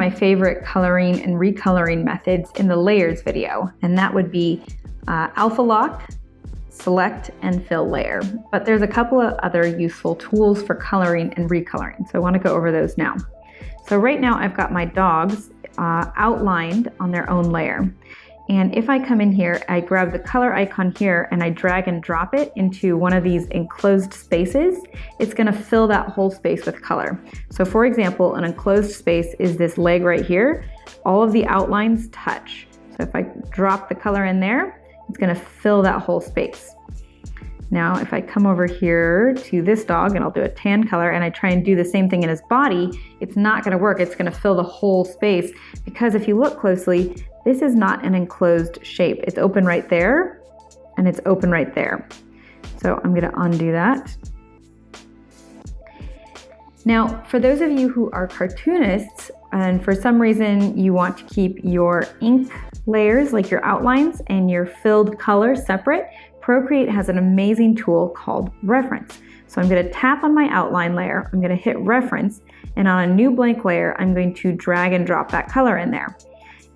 my favorite coloring and recoloring methods in the layers video, and that would be alpha lock, select, and fill layer. But there's a couple of other useful tools for coloring and recoloring, so I want to go over those now. So right now I've got my dogs outlined on their own layer. And if I come in here, I grab the color icon here and I drag and drop it into one of these enclosed spaces, it's gonna fill that whole space with color. So for example, an enclosed space is this leg right here. All of the outlines touch. So if I drop the color in there, it's gonna fill that whole space. Now, if I come over here to this dog and I'll do a tan color and I try and do the same thing in his body, it's not gonna work. It's gonna fill the whole space because if you look closely, this is not an enclosed shape. It's open right there and it's open right there. So I'm gonna undo that. Now, for those of you who are cartoonists and for some reason you want to keep your ink layers, like your outlines and your filled color separate, Procreate has an amazing tool called Reference. So I'm gonna tap on my outline layer, I'm gonna hit Reference, and on a new blank layer, I'm going to drag and drop that color in there.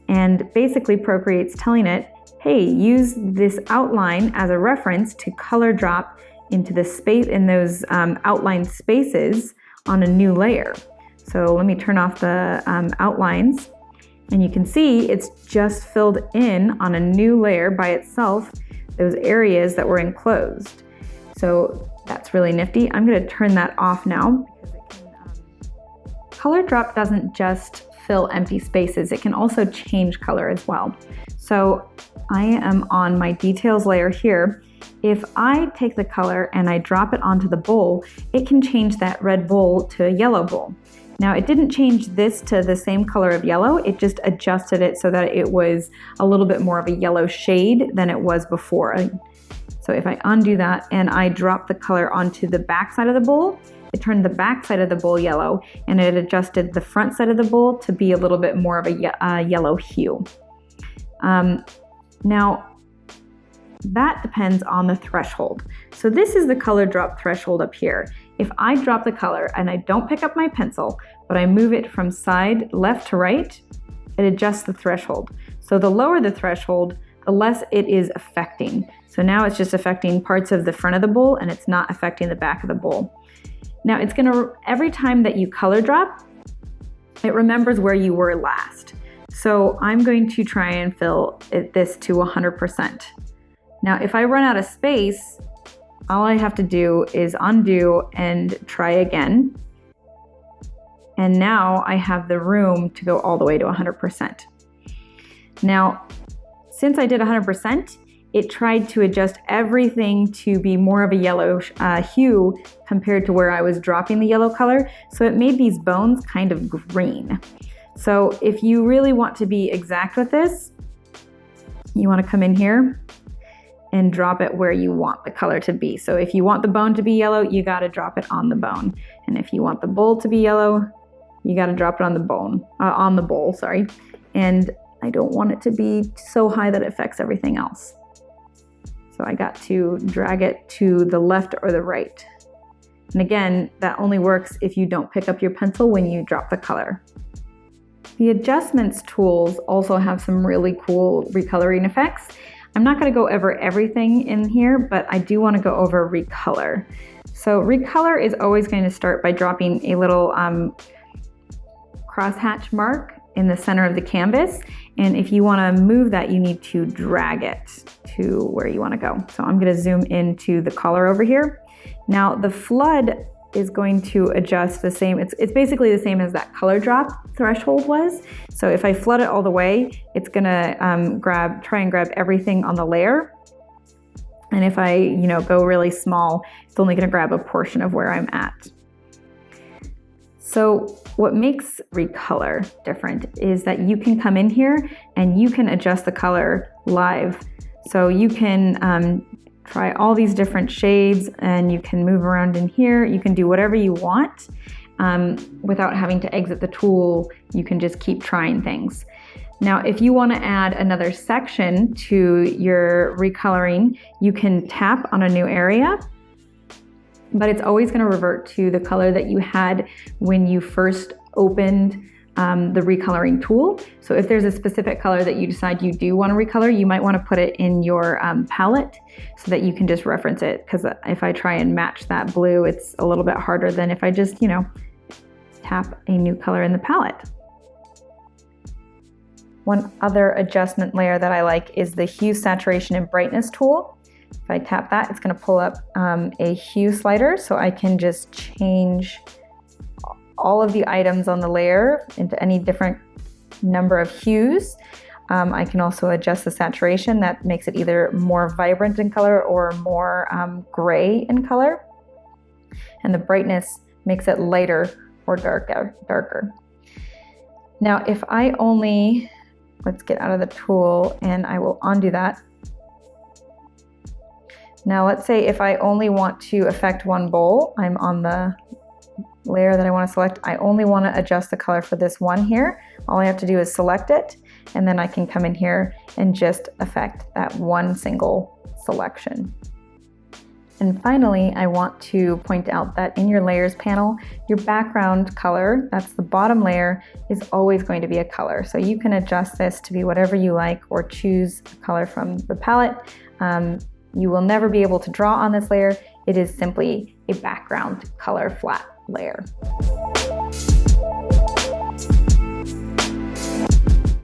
And basically Procreate's telling it, hey, use this outline as a reference to color drop into the space in those outline spaces on a new layer. So let me turn off the outlines, and you can see it's just filled in on a new layer by itself those areas that were enclosed. So that's really nifty. I'm gonna turn that off now because color drop doesn't just fill empty spaces, it can also change color as well. So I am on my details layer here. If I take the color and I drop it onto the bowl, it can change that red bowl to a yellow bowl. Now it didn't change this to the same color of yellow, it just adjusted it so that it was a little bit more of a yellow shade than it was before. So if I undo that and I drop the color onto the back side of the bowl, it turned the back side of the bowl yellow and it adjusted the front side of the bowl to be a little bit more of a yellow hue. Now, that depends on the threshold. So this is the color drop threshold up here. If I drop the color and I don't pick up my pencil, but I move it from side left to right, it adjusts the threshold. So the lower the threshold, the less it is affecting. So now it's just affecting parts of the front of the bowl and it's not affecting the back of the bowl. Now it's gonna, every time that you color drop, it remembers where you were last. So I'm going to try and fill this to 100%. Now, if I run out of space, all I have to do is undo and try again. And now I have the room to go all the way to 100%. Now, since I did 100%, it tried to adjust everything to be more of a yellow hue compared to where I was dropping the yellow color. So it made these bones kind of green. So if you really want to be exact with this, you want to come in here and drop it where you want the color to be. So if you want the bone to be yellow, you got to drop it on the bone. And if you want the bowl to be yellow, you got to drop it on the bowl, sorry. And I don't want it to be so high that it affects everything else. So I got to drag it to the left or the right. And again, that only works if you don't pick up your pencil when you drop the color. The adjustments tools also have some really cool recoloring effects. I'm not going to go over everything in here, but I do want to go over recolor. So recolor is always going to start by dropping a little crosshatch mark in the center of the canvas. And if you want to move that, you need to drag it to where you want to go. So I'm going to zoom into the color over here. Now the flood is going to adjust the same, it's basically the same as that color drop threshold was. So if I flood it all the way, it's gonna try and grab everything on the layer. And if I go really small, it's only gonna grab a portion of where I'm at. So what makes recolor different is that you can come in here and you can adjust the color live. So you can try all these different shades and you can move around in here. You can do whatever you want without having to exit the tool. You can just keep trying things. Now, if you want to add another section to your recoloring, you can tap on a new area, but it's always going to revert to the color that you had when you first opened the recoloring tool. So if there's a specific color that you decide you do want to recolor, you might want to put it in your palette so that you can just reference it, because if I try and match that blue, it's a little bit harder than if I just, you know, tap a new color in the palette. One other adjustment layer that I like is the hue, saturation, and brightness tool. If I tap that, it's going to pull up a hue slider, so I can just change all of the items on the layer into any different number of hues. I can also adjust the saturation. That makes it either more vibrant in color or more gray in color. And the brightness makes it lighter or darker. Now, if I only, let's get out of the tool and I will undo that. Now let's say if I only want to affect one bowl, I'm on the layer that I want to select. I only want to adjust the color for this one here. All I have to do is select it, and then I can come in here and just affect that one single selection. And finally, I want to point out that in your layers panel, your background color, that's the bottom layer, is always going to be a color. So you can adjust this to be whatever you like or choose a color from the palette. You will never be able to draw on this layer. It is simply a background color flat layer.